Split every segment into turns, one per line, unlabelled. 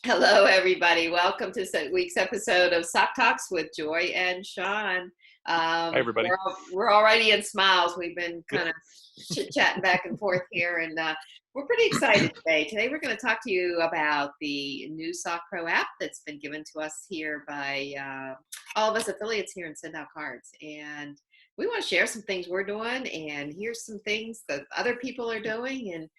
Hello, everybody. Welcome to this week's episode of Sock Talks with Joy and Sean.
Hi, everybody.
We're already in smiles. We've been
Good.
kind of chit-chatting back and forth here, and we're pretty excited today. Today, we're going to talk to you about the new SOC Pro app that's been given to us here by all of us affiliates here in Send Out Cards. And we want to share some things we're doing, and here's some things that other people are doing. And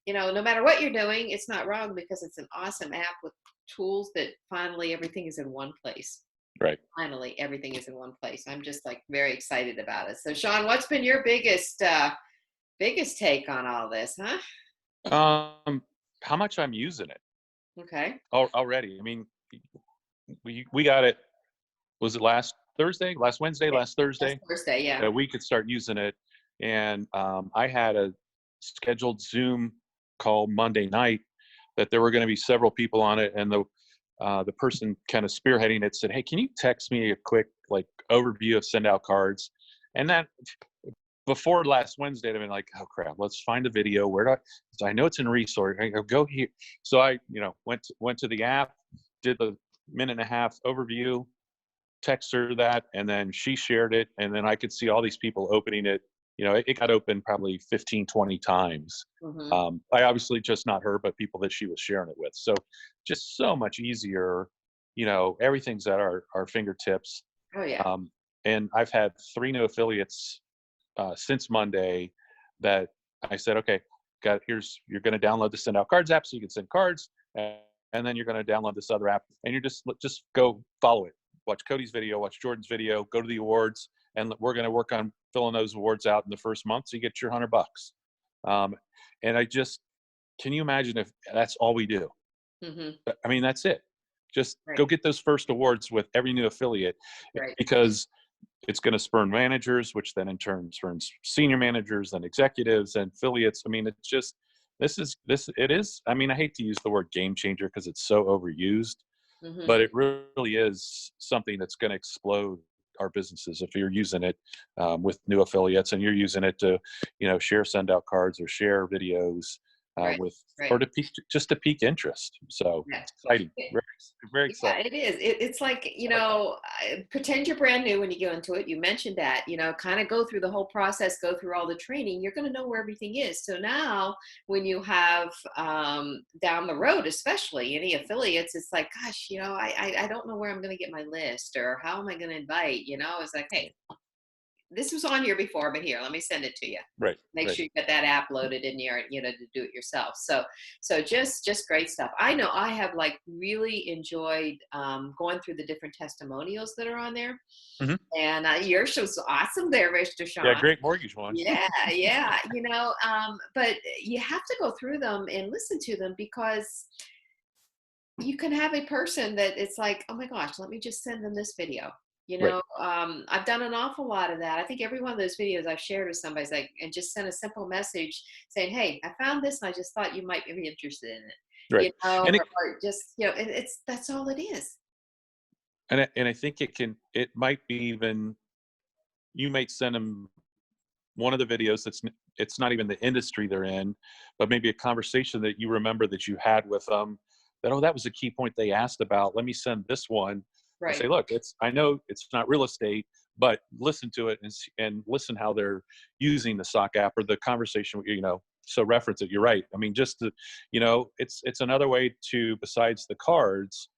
no matter what you're doing, it's not wrong because it's an awesome app with tools that finally everything is in one place.
Right.
Finally, everything is in one place. I'm just like very excited about it. So, Sean, what's been your biggest take on all this, huh?
How much I'm using it
Okay.
already. I mean, we got it. Was it last Thursday, last Wednesday, last Thursday?
Last Thursday, yeah.
We could start using it, and I had a scheduled Zoom call Monday night that there were going to be several people on it, and the person kind of spearheading it said, "Hey, can you text me a quick overview of Send Out Cards?" And that before last Wednesday, I've been like, "Oh crap, let's find a video. Where do I?" So I know it's in resource. I go here. So I, went to the app, did the minute and a half overview, text her that, and then she shared it, and then I could see all these people opening it. It got open probably 15, 20 times.
Mm-hmm.
I obviously just not her, but people that she was sharing it with. So just so much easier. Everything's at our fingertips.
Oh, yeah.
And I've had 3 new affiliates since Monday that I said, okay, you're going to download the Send Out Cards app so you can send cards, and then you're going to download this other app, and you're just go follow it. Watch Cody's video, watch Jordan's video, go to the awards, and we're going to work on filling those awards out in the first month so you get your $100. And can you imagine if that's all we do?
Mm-hmm.
I mean, that's it. Just
Right.
go get those first awards with every new affiliate,
Right.
because it's going to spurn managers, which then in turn spurns senior managers and executives and affiliates. I mean, it's just, it is, I mean, I hate to use the word game changer because it's so overused,
Mm-hmm.
but it really is something that's going to explode our businesses if you're using it with new affiliates, and you're using it to, share Send Out Cards or share videos
Right.
or to pique interest. So
Yeah.
it's exciting, very, very
Yeah,
exciting.
it is. It's like, pretend you're brand new when you go into it. You mentioned that, kind of go through the whole process, go through all the training. You're going to know where everything is. So now when you have down the road, especially any affiliates, it's like, gosh, I don't know where I'm going to get my list or how am I going to invite, it's like, hey, this was on here before, but here, let me send it to you.
Right.
Make
Right.
sure you get that app loaded in your, to do it yourself. So just great stuff. I know I have really enjoyed going through the different testimonials that are on there.
Mm-hmm.
And yours was awesome there, Mr. Sean.
Yeah, great mortgage one.
Yeah, but you have to go through them and listen to them because you can have a person that it's like, oh my gosh, let me just send them this video.
Right.
I've done an awful lot of that. I think every one of those videos I've shared with somebody's like, and just send a simple message saying, hey, I found this and I just thought you might be interested in it.
Right. And
Or just, that's all it is.
I think it might be even, you might send them one of the videos it's not even the industry they're in, but maybe a conversation that you remember that you had with them that, oh, that was a key point they asked about. Let me send this one. I
Right.
say, look, I know it's not real estate, but listen to it and listen how they're using the SOC app or the conversation, so reference it. You're right. I mean, just to, it's another way to, besides the cards,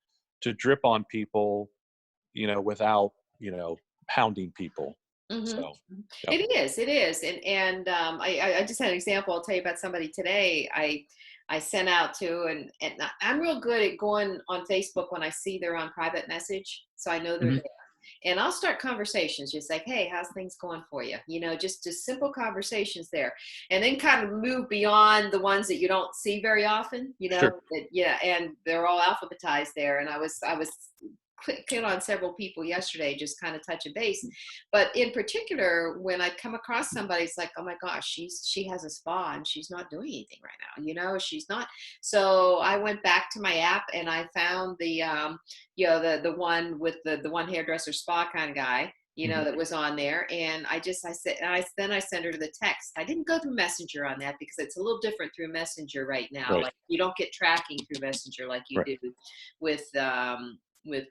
to drip on people, without, hounding people.
Mm-hmm.
So yeah.
It is. I just had an example. I'll tell you about somebody today. I sent out to, and I'm real good at going on Facebook when I see they're on private message. So I know they're
Mhm.
there. And I'll start conversations just like, hey, how's things going for you? Just simple conversations there. And then kind of move beyond the ones that you don't see very often,
Sure.
and they're all alphabetized there. And I was clicking on several people yesterday, just kind of touch a base. But in particular, when I come across somebody, it's like, oh my gosh, she has a spa and she's not doing anything right now. She's not. So I went back to my app and I found the one with the one hairdresser spa kind of guy. that was on there. And I said, then I sent her the text. I didn't go through Messenger on that because it's a little different through Messenger right now.
Right.
Like you don't get tracking through Messenger like you
Right.
do with, with,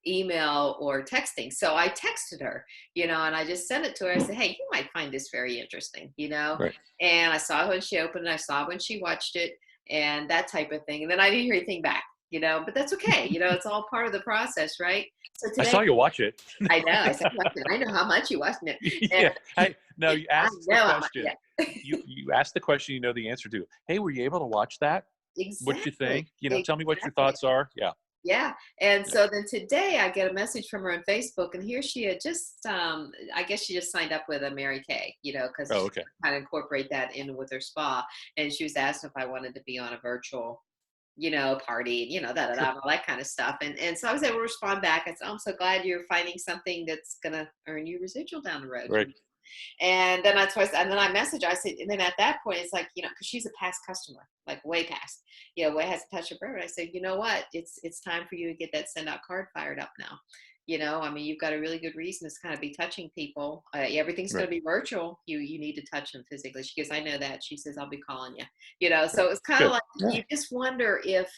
email or texting. So I texted her, and I just sent it to her. I said, hey, you might find this very interesting,
Right.
and I saw when she opened it, I saw when she watched it and that type of thing. And then I didn't hear anything back, but that's okay. It's all part of the process, right? So
I
today,
saw you watch it.
I know, I said, I know how much you watched it.
Yeah. No, you
I
asked the
know
question.
yeah.
You asked the question you know the answer to. Hey, were you able to watch that? What'd you think? Tell me what your thoughts are. Yeah.
Yeah. And
Yeah.
so then today I get a message from her on Facebook, and here she had just, I guess she just signed up with a Mary Kay, because
Oh,
she
okay.
kind of incorporate that in with her spa. And she was asked if I wanted to be on a virtual, party,
Sure.
all that kind of stuff. And so I was able to respond back. I said, oh, I'm so glad you're finding something that's going to earn you residual down the road.
Right.
And then that's why, and then I messaged her. I said, and then at that point, it's like, because she's a past customer, like way past, way hasn't touched her forever. I said, you know what? It's time for you to get that send out card fired up now. I mean, you've got a really good reason to kind of be touching people. Everything's
Right.
going to be virtual. You need to touch them physically. She goes, I know that. She says, I'll be calling you. So
Right.
it's kind of
Good.
like
Yeah.
you just wonder if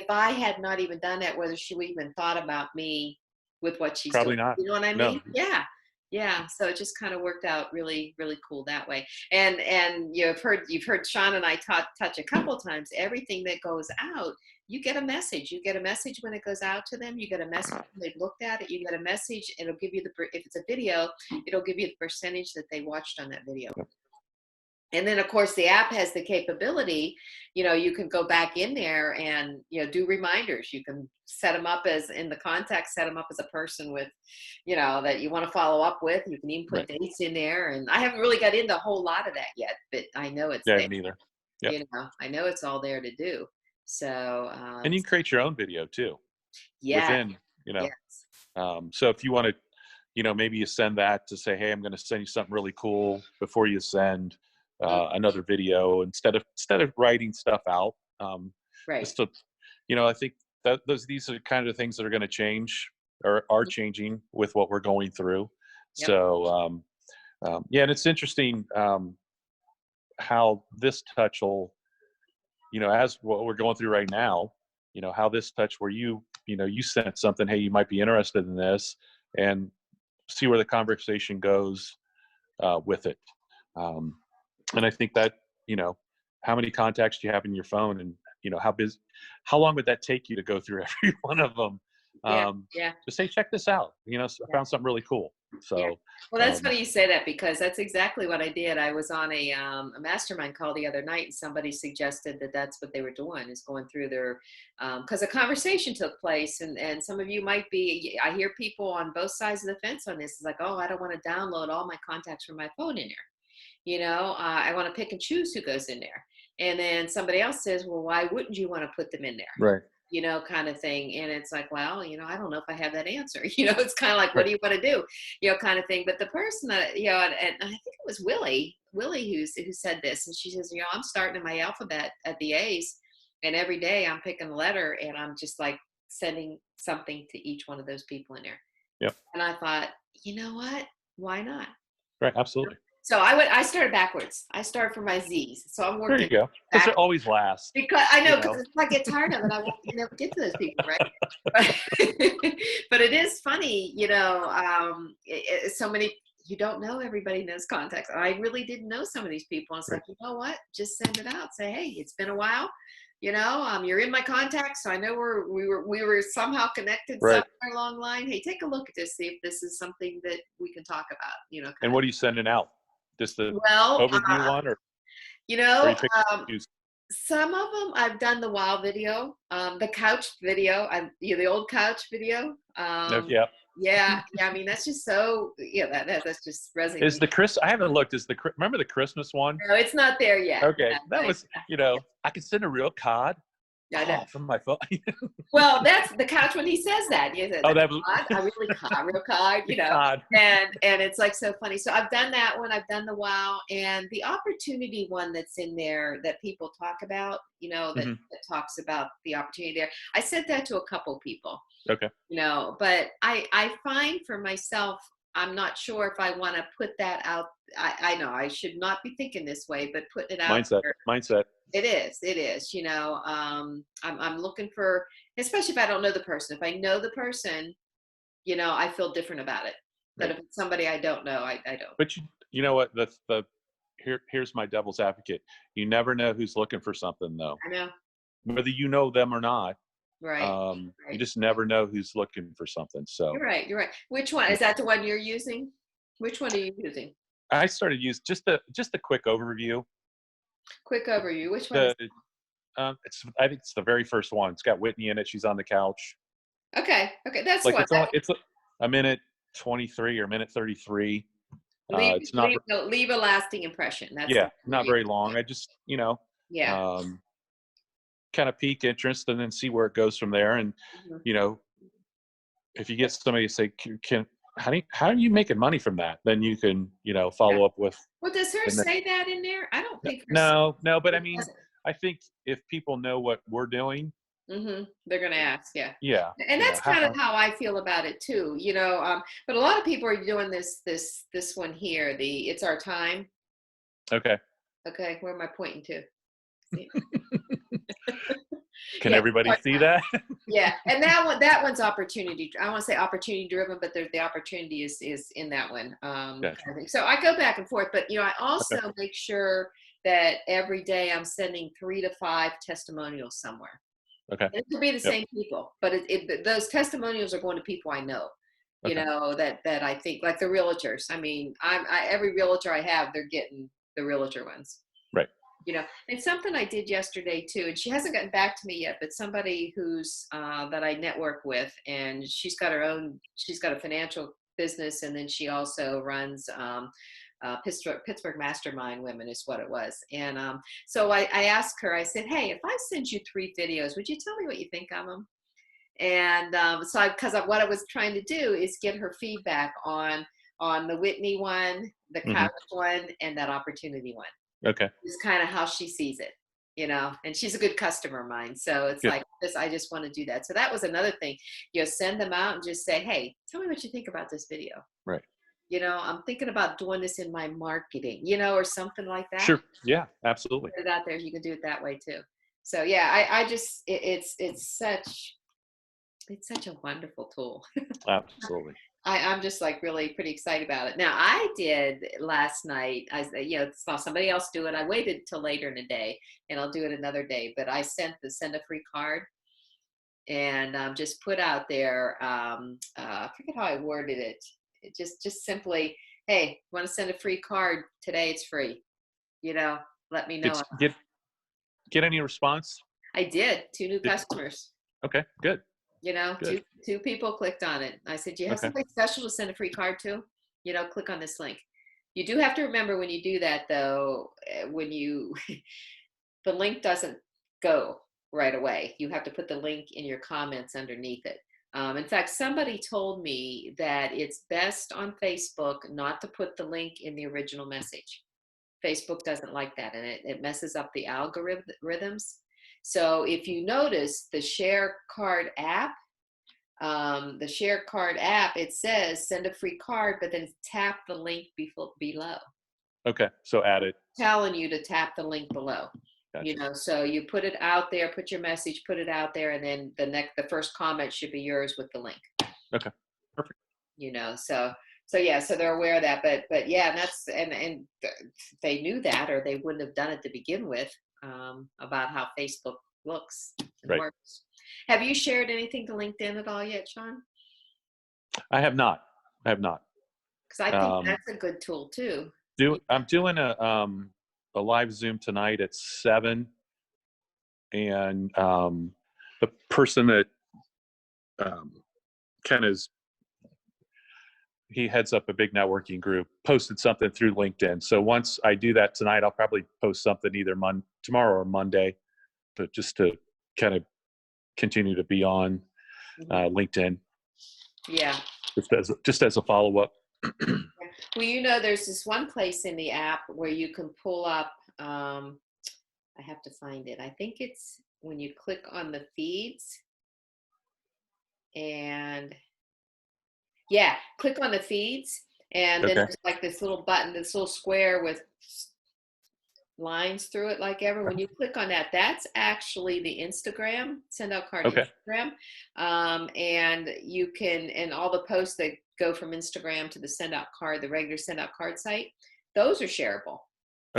I had not even done that, whether she would even thought about me with what she's doing.
Probably not.
You know what I
No.
mean? Yeah. Yeah, so it just kind of worked out really, really cool that way. And you've heard Sean and I touch a couple times. Everything that goes out, you get a message. You get a message when it goes out to them. You get a message when they've looked at it. You get a message. It'll give you if it's a video, it'll give you the percentage that they watched on that video.
Yep.
And then, of course, the app has the capability, you can go back in there and, do reminders. You can set them up as in the contact, set them up as a person with, that you want to follow up with. You can even put
Right.
dates in there. And I haven't really got into a whole lot of that yet, but I know it's
Yeah, I
there.
haven't either. Yep.
I know it's all there to do. So,
And you can create your own video too
yeah,
within,
yes.
So if you want to, maybe you send that to say, hey, I'm going to send you something really cool before you send another video instead of writing stuff out.
Right.
Just to, I think that these are kind of things that are going to change or are changing with what we're going through.
Yep.
So, yeah, and it's interesting how this touch will, as what we're going through right now, how this touch where you sent something, hey, you might be interested in this, and see where the conversation goes with it. And I think that, how many contacts do you have in your phone, and, how long would that take you to go through every one of them?
Yeah.
Just say, check this out. I found something really cool. So,
yeah. Well, that's funny you say that, because that's exactly what I did. I was on a mastermind call the other night, and somebody suggested that that's what they were doing, is going through their, because a conversation took place, and some of you might be, I hear people on both sides of the fence on this. It's like, oh, I don't want to download all my contacts from my phone in there. I want to pick and choose who goes in there. And then somebody else says, well, why wouldn't you want to put them in there?
right.
Kind of thing. And it's like, well, I don't know if I have that answer. It's kind of like,
Right.
what do you want to do? Kind of thing. But the person that, and I think it was Willie who said this. And she says, I'm starting in my alphabet at the A's, and every day I'm picking a letter, and I'm just like sending something to each one of those people in there.
Yep.
And I thought, you know what? Why not?
Right. Absolutely.
So I started backwards. I started from my Z's. So I'm working.
There you go. Because it always lasts.
Because I know, because if I get tired of it, I won't never get to those people, right? But it is funny, so many, you don't know everybody knows contacts. I really didn't know some of these people. And it's like, you know what? Just send it out. Say, hey, it's been a while. You're in my contacts, so I know we were somehow connected somewhere along the line. Hey, take a look at this, see if this is something that we can talk about.
And what are you sending out? Just the overview one, or
some of them I've done the wow video, the couch video, the old couch video.
Yeah.
Yeah. I mean, that's just so, that's just resonating.
Is I haven't looked. Remember the Christmas one?
No, it's not there yet.
Okay. That was, I could send a real card.
Yeah,
from my phone.
Well, that's the couch when he says that. That was I really real card,
God.
and it's like so funny. So I've done that one. I've done the wow, and the opportunity one that's in there that people talk about, that talks about the opportunity there. I said that to a couple people,
Okay.
but I find for myself, I'm not sure if I want to put that out. I know I should not be thinking this way, but putting it out
Mindset.
there,
Mindset.
it is, I'm looking for, especially if I don't know the person. If I know the person, I feel different about it. But
Right.
if it's somebody I don't know, I don't.
But you know what? Here's my devil's advocate. You never know who's looking for something, though.
I know.
Whether you know them or not,
Right.
you
Right.
just never know who's looking for something. So
You're right. You're right. Which one
yeah.
is that? The one you're using? Which one are you using?
I started using just a quick overview.
Quick overview. Which one is?
The I think it's the very first one. It's got Whitney in it. She's on the couch.
Okay. Okay. That's the
Like
one.
it's a minute 23 or minute 33.
Leave,
It's not
leave a lasting impression. That's the
yeah,
one
not
you're
very long. I just
Yeah.
um, kind of pique interest and then see where it goes from there. And
Mhm.
you know, if you get somebody to say, "Can how are you making money from that?" Then you can
Yeah.
follow up with.
Well, does her
And then,
say that in there? I don't think her.
no, but I
It
mean,
doesn't.
I think if people know what we're doing,
They're gonna ask. Yeah.
yeah,
And that's kind of how I feel about it too. But a lot of people are doing this one here. It's our time.
okay.
Okay. Where am I pointing to? See?
Can
Yeah.
everybody see that?
Yeah, and that one's opportunity. I want to say opportunity driven, but the opportunity is in that one.
Gotcha.
Kind of thing. So I go back and forth, but I also
Okay.
make sure that every day I'm sending 3 to 5 testimonials somewhere.
Okay.
And it could be the
Yep.
same people, but those testimonials are going to people I know.
Okay.
That I think, like the realtors. I mean, every realtor I have, they're getting the realtor ones.
Right.
And something I did yesterday too, and she hasn't gotten back to me yet, but somebody who's that I network with, and she's got a financial business, and then she also runs Pittsburgh Mastermind Women is what it was. And so I asked her, I said, hey, if I send you 3 videos, would you tell me what you think of them? And because what I was trying to do is get her feedback on the Whitney one, the
Hmm.
couch one, and that opportunity one.
Okay.
Is kind of how she sees it, and she's a good customer of mine. So it's
Good.
like this, I just want to do that. So that was another thing, send them out and just say, hey, tell me what you think about this video.
Right.
I'm thinking about doing this in my marketing, or something like that.
Sure. Yeah. Absolutely.
Put it out there. You can do it that way too. So yeah, I just, it's such a wonderful tool.
Absolutely.
I'm just like really pretty excited about it. Now I did last night. I saw somebody else do it. I waited till later in the day, and I'll do it another day. But I send a free card, and just put out there. I forget how I worded it. Just simply, hey, want to send a free card today? It's free. Let me know.
Get any response?
I did. 2 new customers.
Okay. Good.
Two people clicked on it. I said, do you have
Okay.
something special to send a free card to? Click on this link. You do have to remember when you do that, though, the link doesn't go right away. You have to put the link in your comments underneath it. In fact, somebody told me that it's best on Facebook not to put the link in the original message. Facebook doesn't like that, and it messes up the algorithms. So if you notice the Share Card app, it says send a free card, but then tap the link below.
Okay. So add it.
Telling you to tap the link below.
Gotcha.
So you put it out there, put your message, put it out there, and then the first comment should be yours with the link.
Okay. Perfect.
So yeah, so they're aware of that, but yeah, and they knew that, or they wouldn't have done it to begin with, about how Facebook looks and
Right.
works. Have you shared anything to LinkedIn at all yet, Sean?
I have not.
Because I think that's a good tool too.
I'm doing a live Zoom tonight at 7, and the person that Ken he heads up a big networking group, posted something through LinkedIn. So once I do that tonight, I'll probably post something either tomorrow or Monday, but just to kind of continue to be on LinkedIn.
Yeah.
Just as a follow up.
Well, there's this one place in the app where you can pull up. I have to find it. I think it's when you click on the feeds and yeah, click on the feeds, and then
Okay.
there's like this little button, this little square with lines through it like ever. When you click on that, that's actually the Instagram, send out card
Okay.
Instagram. And you can, and all the posts that go from Instagram to the send out card, the regular send out card site, those are shareable.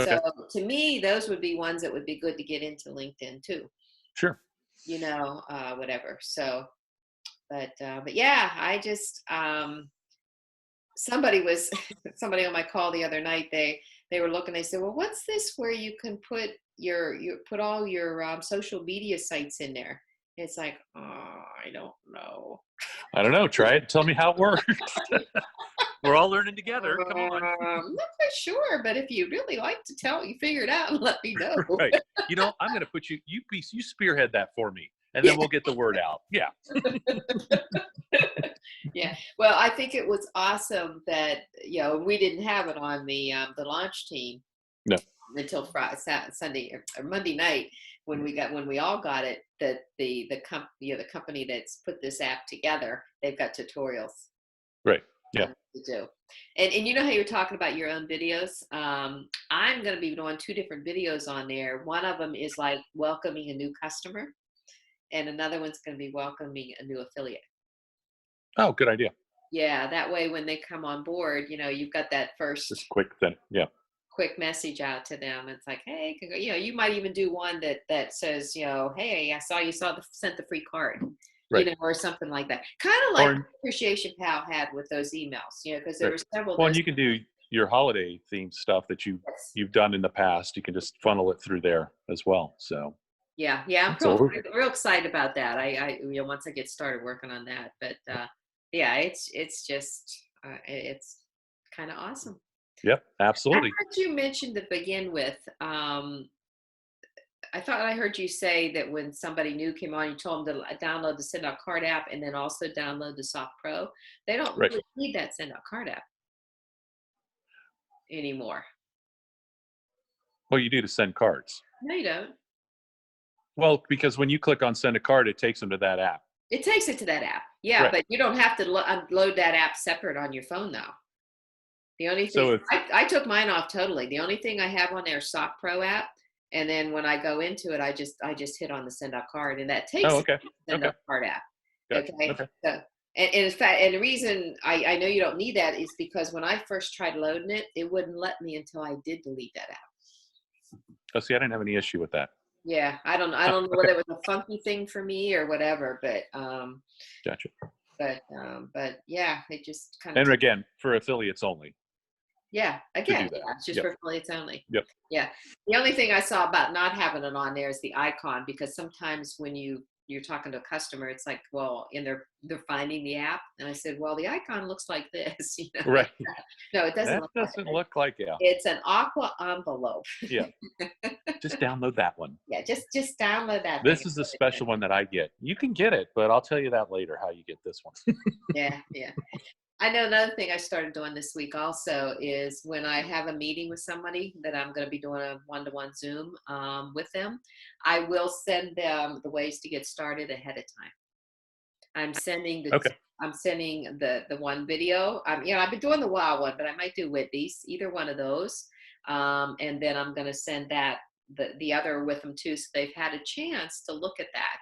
Okay.
So to me, those would be ones that would be good to get into LinkedIn too,
Sure.
whatever. So, but yeah, I just, somebody was somebody on my call the other night, they were looking, they said, well, what's this where you can put you put all your social media sites in there? It's like, oh, I don't know.
I don't know. Try it. Tell me how it works. We're all learning together. Come on.
I'm not quite sure, but if you really like to you figure it out and let me know.
Right. I'm going to put you spearhead that for me, and then we'll get the word out. Yeah.
Yeah. Well, I think it was awesome that, we didn't have it on the launch team
No.
until Friday, Sunday or Monday night when we all got it, that the company that's put this app together, they've got tutorials.
Right. Yeah.
To do. And you know how you're talking about your own videos? I'm going to be doing 2 different videos on there. One of them is like welcoming a new customer, and another one's going to be welcoming a new affiliate.
Oh, good idea.
Yeah, that way when they come on board, you've got that first
Just quick thing. Yeah.
quick message out to them. It's like, hey, you might even do one that says, hey, I saw you sent the free card,
Right.
or something like that. Kind of like Appreciation Pal had with those emails, because there were several.
Well, and you can do your holiday themed stuff that you've done in the past. You can just funnel it through there as well. So
yeah, I'm real excited about that. I once I get started working on that, but yeah, it's just it's kind of awesome.
Yep, absolutely.
I heard you mention to begin with. I thought I heard you say that when somebody new came on, you told them to download the Send Out Card app and then also download the SOC Pro. They don't really need that Send Out Card app anymore.
Well, you do to send cards.
No, you don't.
Well, because when you click on Send a Card, it takes them to that app.
It takes it to that app. Yeah, but you don't have to load that app separate on your phone now. The only thing, I took mine off totally. The only thing I have on there is SOC Pro app. And then when I go into it, I just hit on the Send Out Card, and that takes the Send Out Card app.
Gotcha.
Okay. So, and in fact, and the reason I know you don't need that is because when I first tried loading it, it wouldn't let me until I did delete that app.
Oh, see, I didn't have any issue with that.
Yeah, I don't know whether it was a funky thing for me or whatever, but
gotcha.
But yeah, it just kind of.
And again, for affiliates only.
Yeah, again, it's just for affiliates only.
Yep.
Yeah. The only thing I saw about not having it on there is the icon, because sometimes when you're talking to a customer, it's like, well, and they're finding the app, and I said, well, the icon looks like this,
Right.
No, it doesn't.
That doesn't look like it.
It's an aqua envelope.
Yeah. Just download that one.
Yeah, just download that.
This is the special one that I get. You can get it, but I'll tell you that later how you get this one.
Yeah. I know another thing I started doing this week also is when I have a meeting with somebody that I'm going to be doing a one-to-one Zoom with them, I will send them the ways to get started ahead of time. I'm sending the one video. I've been doing the WOW one, but I might do Whitney's, either one of those. And then I'm going to send the other with them too, so they've had a chance to look at that.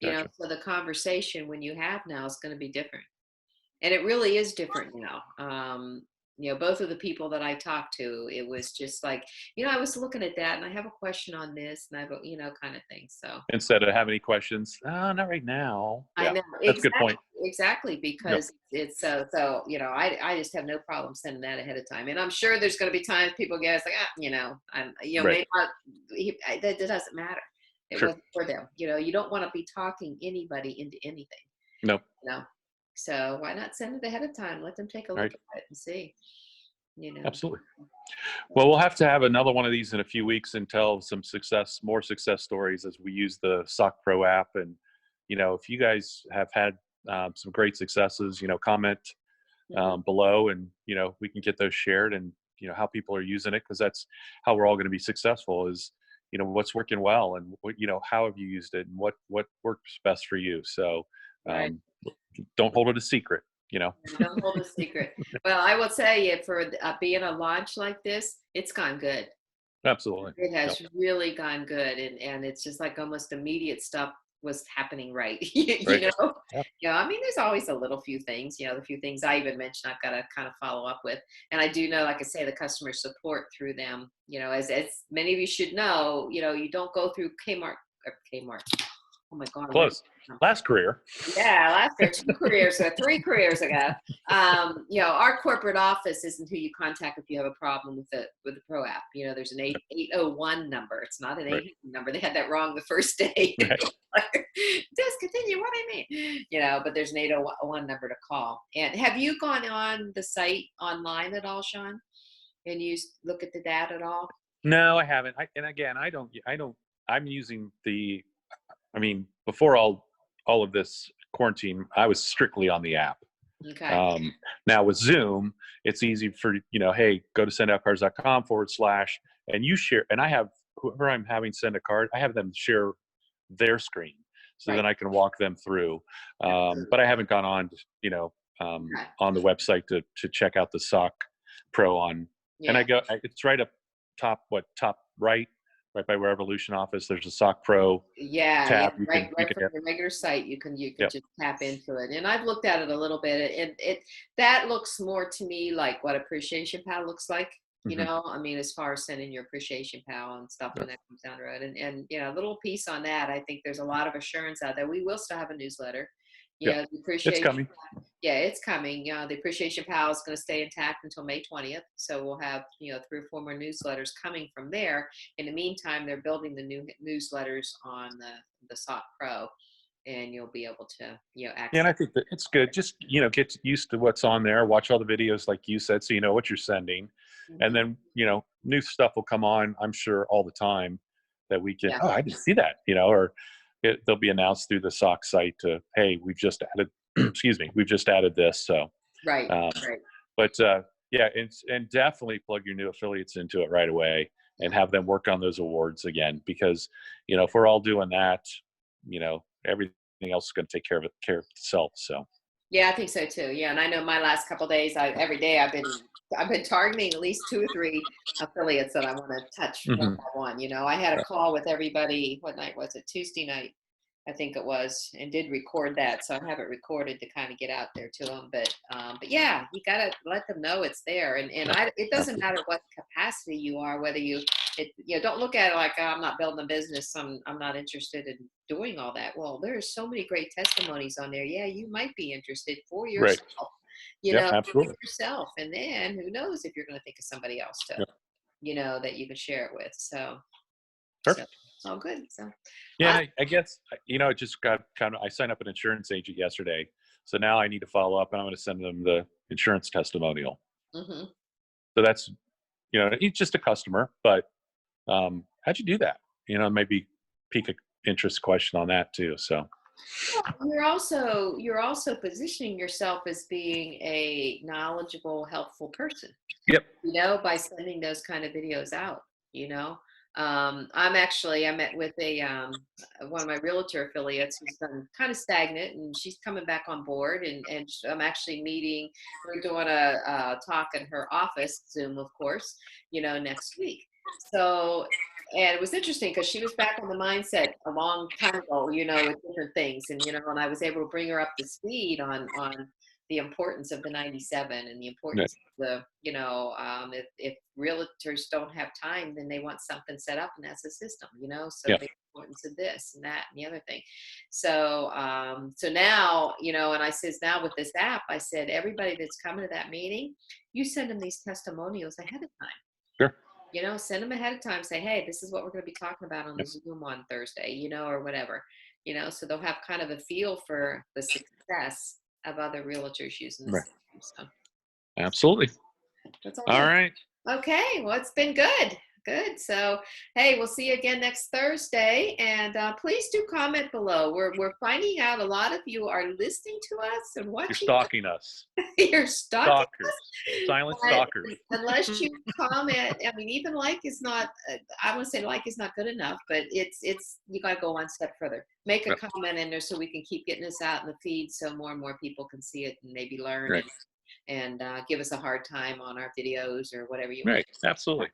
Gotcha.
So the conversation when you have now is going to be different. And it really is different now. Both of the people that I talked to, it was just like, I was looking at that and I have a question on this, and I go, kind of thing. So
instead of having any questions, not right now.
I know.
That's a good point.
Exactly, because it's so I just have no problem sending that ahead of time. And I'm sure there's going to be times people get, it's like, maybe not, that doesn't matter. It wasn't for them. You don't want to be talking anybody into anything.
No.
So why not send it ahead of time? Let them take a look at it and see.
Absolutely. Well, we'll have to have another one of these in a few weeks and tell more success stories as we use the SOC Pro app. And, if you guys have had some great successes, comment below, and, we can get those shared, and, how people are using it, because that's how we're all going to be successful is, what's working well, and what, how have you used it, and what works best for you. So
Right.
don't hold it a secret,
Don't hold a secret. Well, I will tell you, for being a launch like this, it's gone good.
Absolutely.
It
Yep.
has really gone good, and it's just like almost immediate stuff was happening right. you
Right.
know,
Yeah.
I mean, there's always a little few things, the few things I even mentioned, I've got to kind of follow up with, and I do know, like I say, the customer support through them. As many of you should know, you don't go through Kmart. Oh my God,
Close. Last career.
yeah, last year, 2 careers ago, 3 careers ago. Our corporate office isn't who you contact if you have a problem with the Pro app. There's an 801 number. It's not an
Right.
800 number. They had that wrong the first day.
Right.
Discontinue. What do you mean? But there's an 801 number to call. And have you gone on the site online at all, Sean? And you look at the data at all?
No, I haven't. I'm using before all of this quarantine, I was strictly on the app.
Okay.
Now with Zoom, it's easy for, hey, go to sendoutcards.com/, and you share, and I have whoever I'm having send a card, I have them share their screen. So
Right.
then I can walk them through. But I haven't gone on,
Okay.
on the website to check out the SOC Pro on, and
Yeah.
it's right up top right by Revolution office. There's a SOC Pro
Yeah,
tab.
right from your regular site, you can
Yep.
just tap into it. And I've looked at it a little bit. It that looks more to me like what Appreciation Pal looks like.
Mhm.
I mean, as far as sending your Appreciation Pal and stuff
Yep.
when that comes down the road. And a little piece on that. I think there's a lot of assurance out there. We will still have a newsletter.
Yep.
The
It's
appreciation.
coming.
Yeah, it's coming. The Appreciation Pal is going to stay intact until May 20th. So we'll have, 3 or 4 more newsletters coming from there. In the meantime, they're building the new newsletters on the SOC Pro, and you'll be able to,
Yeah,
access.
and I think that it's good. Just, get used to what's on there. Watch all the videos like you said, so you know what you're sending. And
Mhm.
then, new stuff will come on, I'm sure, all the time that we can,
Yeah.
oh, I didn't see that, or they'll be announced through the SOC site to, hey, we've just added, excuse me, we've just added this. So,
Right.
um,
Right.
but yeah, and definitely plug your new affiliates into it right away and
Yeah.
have them work on those awards again, because, if we're all doing that, everything else is going to take care of itself. So
Yeah, I think so too. Yeah, and I know my last couple of days, every day I've been targeting at least 2 or 3 affiliates that I want to touch one
Mhm.
by one. I had a call with everybody. What night was it? Tuesday night, I think it was, and did record that. So I have it recorded to kind of get out there to them. But yeah, you got to let them know it's there. It doesn't matter what capacity you are, whether don't look at it like, oh, I'm not building a business. I'm not interested in doing all that. Well, there's so many great testimonies on there. Yeah, you might be interested for
Right.
yourself,
Yep,
for
absolutely.
yourself. And then who knows if you're going to think of somebody else to,
Yep.
that you can share it with. So
Perfect.
it's all good. So,
Yeah, and I guess, it just got I signed up an insurance agent yesterday. So now I need to follow up, and I'm going to send them the insurance testimonial.
mhm.
So that's, it's just a customer, but how'd you do that? Maybe pique a interest question on that too. So,
You're also positioning yourself as being a knowledgeable, helpful person,
yep.
by sending those kind of videos out, you know. I met with one of my realtor affiliates who's been kind of stagnant, and she's coming back on board, and I'm actually meeting, we're doing a talk in her office, Zoom, of course, next week. So, and it was interesting because she was back on the mindset a long time ago, with different things. And I was able to bring her up to speed on the importance of the 97 and the
Right.
importance of if realtors don't have time, then they want something set up, and that's a system, so
Yeah.
the importance of this and that and the other thing. So now, and I says, now with this app, I said, everybody that's coming to that meeting, you send them these testimonials ahead of time.
Sure.
Send them ahead of time. Say, hey, this is what we're going to be talking about on the
Yep.
Zoom on Thursday, or whatever, so they'll have kind of a feel for the success of other realtors using
Right.
this system. So
Absolutely.
that's all
All
good.
right.
Okay. Well, it's been good. Good. So, hey, we'll see you again next Thursday. And please do comment below. We're finding out a lot of you are listening to us and
You're
watching us.
stalking us.
You're stalking
Stalkers.
us.
Silent
But
stalkers.
unless you comment, I mean, even like is not, I would say like is not good enough, but it's, you got to go one step further. Make a
Yep.
comment in there so we can keep getting this out in the feed so more and more people can see it and maybe learn
Right.
and give us a hard time on our videos or whatever you want.
Right. Absolutely.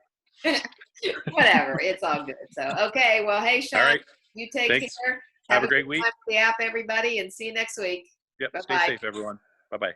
Whatever, it's all good. So, okay, well, hey,
All
Sean,
right.
you take
Thanks.
care.
Have a
Good
great week.
time with the app, everybody, and see you next week.
Yep. Stay
Bye-bye.
safe, everyone. Bye-bye.